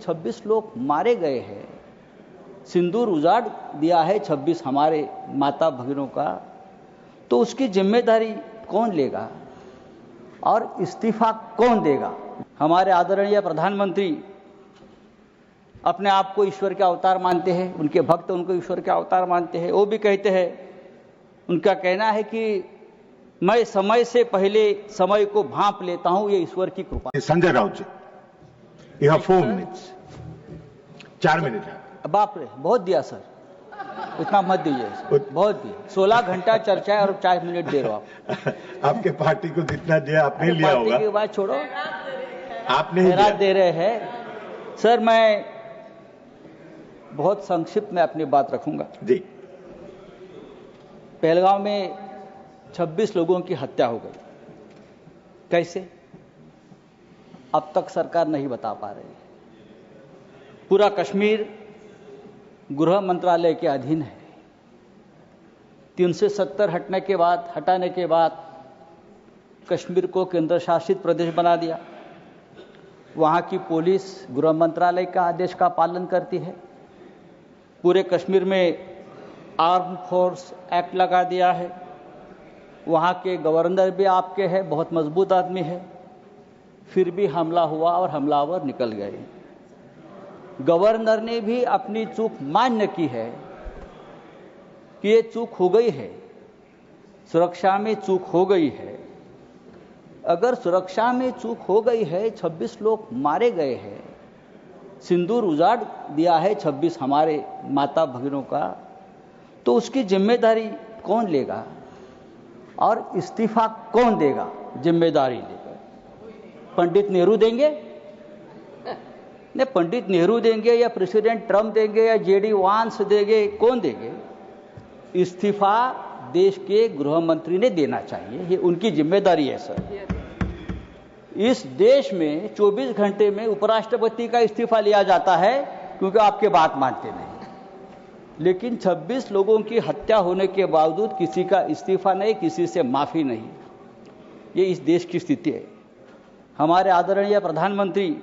26 लोग मारे गए हैं, सिंदूर उजाड़ दिया है 26 हमारे माता भगिनों का, तो उसकी जिम्मेदारी कौन लेगा और इस्तीफा कौन देगा? हमारे आदरणीय प्रधानमंत्री अपने आप को ईश्वर के अवतार मानते हैं, उनके भक्त उनको ईश्वर के अवतार मानते हैं। वो भी कहते हैं, उनका कहना है कि मैं समय से पहले समय को भांप लेता हूं, ये ईश्वर की कृपा। संजय राउत जी, यू हैव 4 मिनट्स, 4 मिनट है। बाप रे, बहुत दिया सर, इतना मत दीजिए, बहुत दिया। 16 घंटा चर्चा है और 4 मिनट दे रहे हो आप। आपके पार्टी को जितना दिया आपने लिया होगा। पार्टी की बात छोड़ो, आपने ही दिया। दे रहे हैं। सर मैं बहुत संक्षिप्त में अपनी बात रखूंगा जी। पहलगांव में 26 लोगों की हत्या हो गई, कैसे? अब तक सरकार नहीं बता पा रही। पूरा कश्मीर गृह मंत्रालय के अधीन है। 370 हटाने के बाद कश्मीर को केंद्र शासित प्रदेश बना दिया। वहां की पुलिस गृह मंत्रालय का आदेश का पालन करती है। पूरे कश्मीर में आर्म फोर्स एक्ट लगा दिया है। वहां के गवर्नर भी आपके हैं, बहुत मजबूत आदमी है। फिर भी हमला हुआ और हमलावर निकल गए। गवर्नर ने भी अपनी चूक मान्य की है कि ये चूक हो गई है, सुरक्षा में चूक हो गई है। अगर सुरक्षा में चूक हो गई है, 26 लोग मारे गए हैं, सिंदूर उजाड़ दिया है 26 हमारे माता भगिनों का, तो उसकी जिम्मेदारी कौन लेगा और इस्तीफा कौन देगा? जिम्मेदारी लेकर पंडित नेहरू देंगे? नहीं, पंडित नेहरू देंगे या प्रेसिडेंट ट्रंप देंगे या जेडी वांस देंगे? कौन देंगे? इस्तीफा देश के गृह मंत्री ने देना चाहिए, ये उनकी जिम्मेदारी है सर। इस देश में 24 घंटे में उपराष्ट्रपति का इस्तीफा लिया जाता है क्योंकि आपके बात मानते नहीं। लेकिन 26 लोगों की हत्या होने के बावजूद किसी का इस्तीफा नहीं, किसी से माफी नहीं। ये इस देश की स्थिति है। हमारे आदरणीय प्रधानमंत्री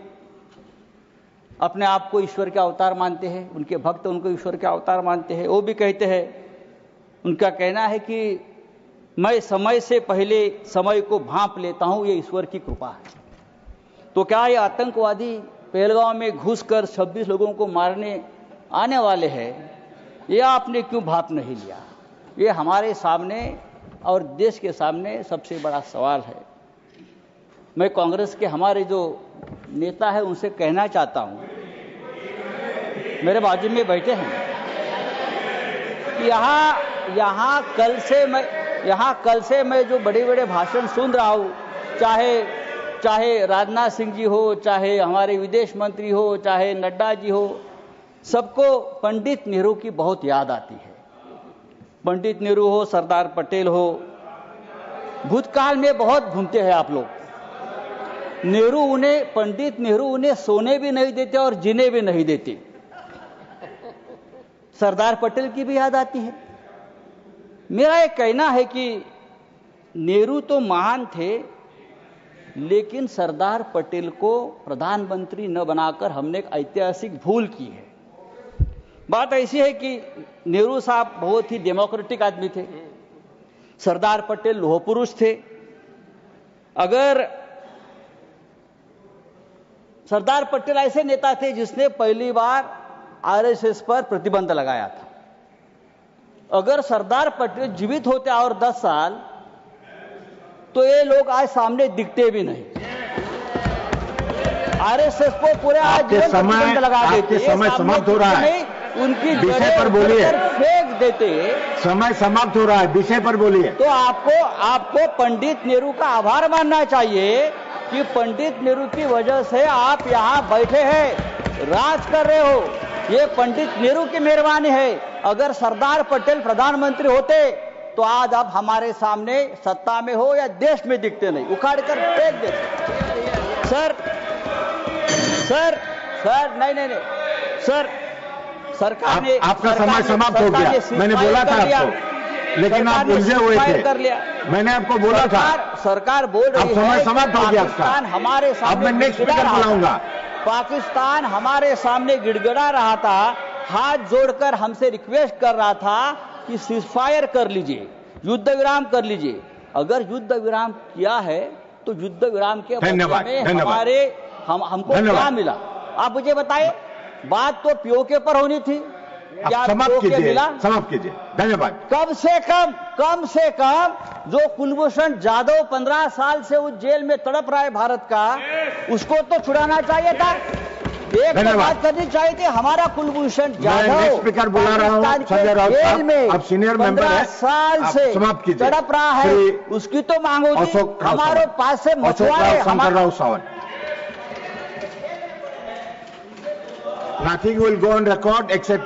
अपने आप को ईश्वर के अवतार मानते हैं, उनके भक्त उनको ईश्वर के अवतार मानते हैं। वो भी कहते हैं, उनका कहना है कि मैं समय से पहले समय को भांप लेता हूं, ये ईश्वर की कृपा है। तो क्या ये आतंकवादी पहलगांव में घुसकर 26 लोगों को मारने आने वाले हैं? ये आपने क्यों भाप नहीं लिया? ये हमारे सामने और देश के सामने सबसे बड़ा सवाल है। मैं कांग्रेस के हमारे जो नेता है उनसे कहना चाहता हूं, मेरे बाजू में बैठे हैं, यहां कल से मैं जो बड़े बड़े भाषण सुन रहा हूं, चाहे राजनाथ सिंह जी हो, चाहे हमारे विदेश मंत्री हो, चाहे नड्डा जी हो, सबको पंडित नेहरू की बहुत याद आती है। पंडित नेहरू हो, सरदार पटेल हो, भूतकाल में बहुत घूमते हैं आप लोग। पंडित नेहरू उन्हें सोने भी नहीं देते और जीने भी नहीं देते। सरदार पटेल की भी याद आती है। मेरा एक कहना है कि नेहरू तो महान थे, लेकिन सरदार पटेल को प्रधानमंत्री न बनाकर हमने एक ऐतिहासिक भूल की है। बात ऐसी है कि नेहरू साहब बहुत ही डेमोक्रेटिक आदमी थे, सरदार पटेल लोह पुरुष थे। अगर सरदार पटेल ऐसे नेता थे जिसने पहली बार आरएसएस पर प्रतिबंध लगाया था। अगर सरदार पटेल जीवित होते और 10 साल, तो ये लोग आज सामने दिखते भी नहीं। आरएसएस को पूरे आजीवन प्रतिबंध लगा देते। समय समाप्त हो रहा है, उनकी विषय पर बोलिए। फेंक देते। समय समाप्त हो रहा है, विषय पर बोलिए। तो आपको पंडित नेहरू का आभार मानना चाहिए कि पंडित नेहरू की वजह से आप यहां बैठे हैं, राज कर रहे हो। ये पंडित नेहरू की मेहरबानी है। अगर सरदार पटेल प्रधानमंत्री होते तो आज आप हमारे सामने सत्ता में हो या देश में दिखते नहीं, उखाड़ कर फेंक देते। सर नहीं सर, सरकार ने आपका समय समाप्त हो गया। मैंने बोला था आपको, लेकिन आप उलझे हुए थे। मैंने आपको बोला था। सरकार बोल रही है समय समाप्त हो गया आपका। हमारे सामने। अब मैं नेक्स्ट स्पीकर बुलाऊंगा। पाकिस्तान हमारे सामने गिड़गिड़ा रहा था, हाथ जोड़कर हमसे रिक्वेस्ट कर रहा था कि सीजफायर कर लीजिए, युद्ध विराम कर लीजिए। अगर युद्ध विराम किया है तो युद्ध विराम के बदले में हमको क्या मिला? आप मुझे बताइए। बात तो पीओके पर होनी थी, क्या पीओके मिला? समाप्त कीजिए। धन्यवाद। कम से कम जो कुलभूषण जाधव 15 साल से उस जेल में तड़प रहा है भारत का, उसको तो छुड़ाना चाहिए था। एक बात करनी चाहिए थी, हमारा कुलभूषण जाधव स्पीकर बुला रहा हूं, संजय राउत साहब, अब सीनियर मेंबर है, 15 साल से समाप्त कीजिए। तड़प रहा है, उसकी तो मांग होती। हमारे पास से मछुआरे Shankarrao Sawant. Nothing will go on record except